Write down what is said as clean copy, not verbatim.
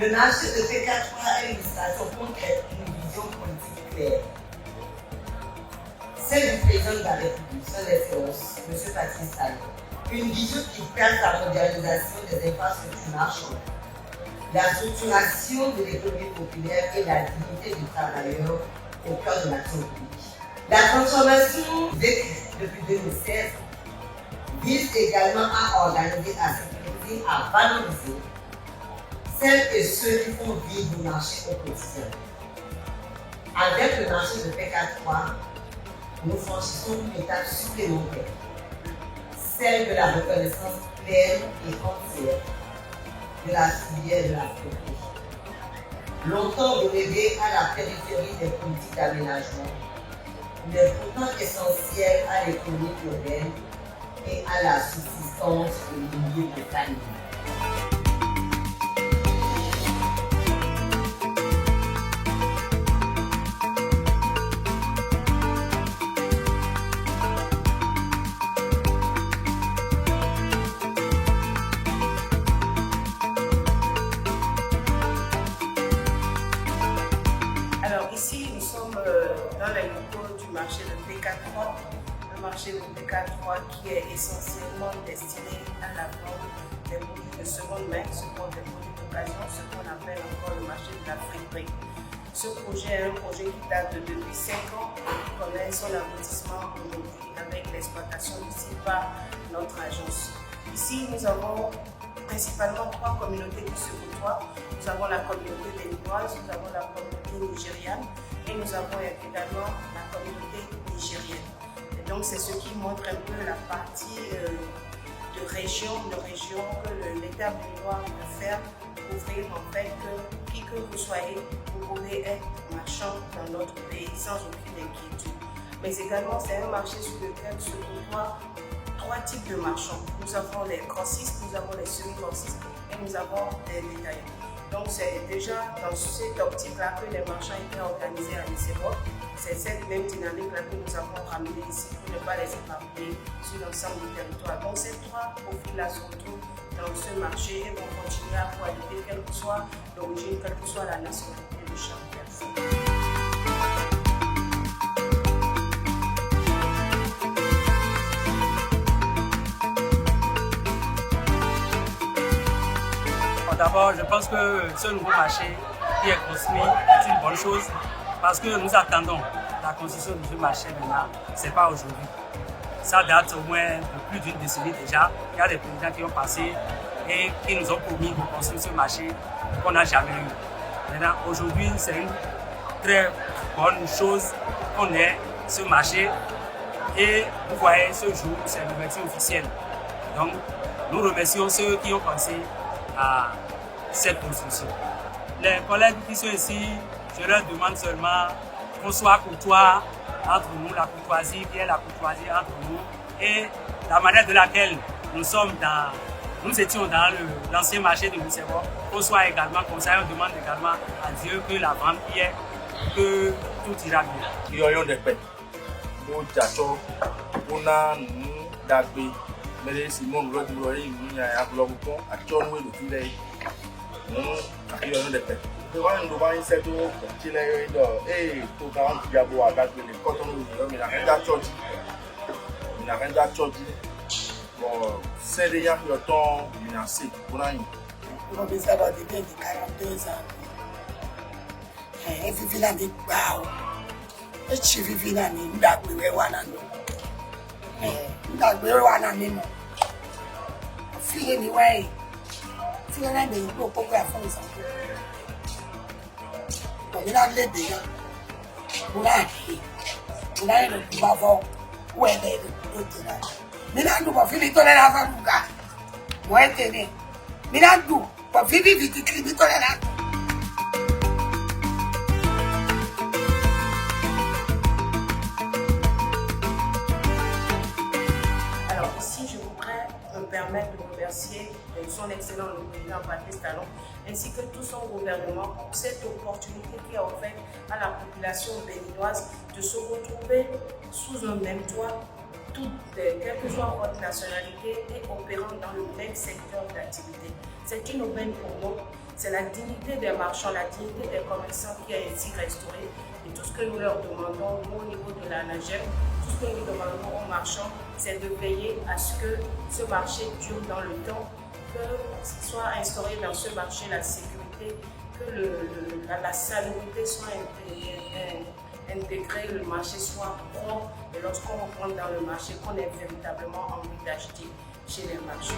Le marché de PK3 a une illustration concrète, une vision politique claire. Celle du président de la République, son Excellence, M. Patrice Talon. Une vision qui place la modernisation des infrastructures marchandes, la structuration de l'économie populaire et la dignité du travailleur au cœur de l'action publique. La transformation vécue depuis 2016 vise également à organiser, à sécuriser, à valoriser celles et ceux qui font vivre le marché au quotidien. Avec le marché de PK3, nous franchissons une étape supplémentaire, celle de la reconnaissance pleine et entière de la filière de la forêt. Longtemps reléguée à la périphérie des politiques d'aménagement, il est pourtant essentiel à l'économie urbaine et à la subsistance des milliers de familles. Alors ici, nous sommes dans les locaux du marché de PK3, le marché de PK3 qui est essentiellement destiné à la vente des produits de seconde main, ce qu'on des produits d'occasion, ce qu'on appelle encore le marché de la friperie. Ce projet est un projet qui date de depuis 5 ans et qui connaît son aboutissement aujourd'hui avec l'exploitation ici par notre agence. Ici, nous avons principalement 3 communautés qui se côtoient. Nous avons la communauté béninoise, nous avons la communauté nigériane et nous avons également la communauté nigérienne. Et donc c'est ce qui montre un peu la partie de région que l'État béninois veut faire pour ouvrir en fait que qui que vous soyez, vous pouvez être marchand dans notre pays sans aucune inquiétude. Mais également c'est un marché sur lequel se côtoient 3 types de marchands. Nous avons les grossistes, nous avons les semi-grossistes et nous avons les détaillants. Donc c'est déjà dans cette optique-là que les marchands étaient organisés à l'ICEROP. C'est cette même dynamique-là que nous avons ramenée ici pour ne pas les éparpiller sur l'ensemble du territoire. Donc ces 3 profils-là se retrouvent dans ce marché et vont continuer à cohabiter, quelle que soit l'origine, quelle que soit la nationalité de chaque personne. D'abord, je pense que ce nouveau marché qui est construit est une bonne chose parce que nous attendons la construction de ce marché maintenant, ce n'est pas aujourd'hui. Ça date au moins de plus d'une décennie déjà. Il y a des présidents qui ont passé et qui nous ont promis de construire ce marché qu'on n'a jamais eu. Maintenant, aujourd'hui, c'est une très bonne chose qu'on ait ce marché et vous voyez, ce jour, c'est l'ouverture officielle. Donc, nous remercions ceux qui ont pensé à cette construction. Les collègues qui sont ici, je leur demande seulement qu'on soit courtois entre nous, la courtoisie qui est la courtoisie entre nous et la manière de laquelle nous étions dans l'ancien marché de Lucebo, qu'on soit également comme ça. On demande également à Dieu que la vente y est, que tout ira bien. Il y a des paix. Nous avons mais Simon Rod Roy, nous avons à John Will to today. Il y a des paix. The one who wants to do Chile, to down to Yabo, I got with the cotton in a renda church. In a renda church, or send the young your tongue in a sick. On is about the day, the 42 ans. Every villain did bow. A chief villain in that we were one and that we were one and in. Feel anyway. Feel like they go program from something. But we're not letting them. We're not here. We're not in the buffer where they do that. Me not do, but feel it on another lugar. Where they me not do, but feel it on another. Permettre de remercier son excellent le président Patrice Talon ainsi que tout son gouvernement pour cette opportunité qui a offert à la population béninoise de se retrouver sous un même toit, quelle que soit votre nationalité et opérant dans le même secteur d'activité. C'est une aubaine pour nous, C'est la dignité des marchands, la dignité des commerçants qui est ainsi restaurée. Et tout ce que nous leur demandons, nous, au niveau de la NAGEP, tout ce que nous demandons aux marchands, c'est de veiller à ce que ce marché dure dans le temps, que soit instauré dans ce marché la sécurité, que la salubrité soit intégrée, le marché soit propre, et lorsqu'on rentre dans le marché, qu'on ait véritablement envie d'acheter chez les marchands.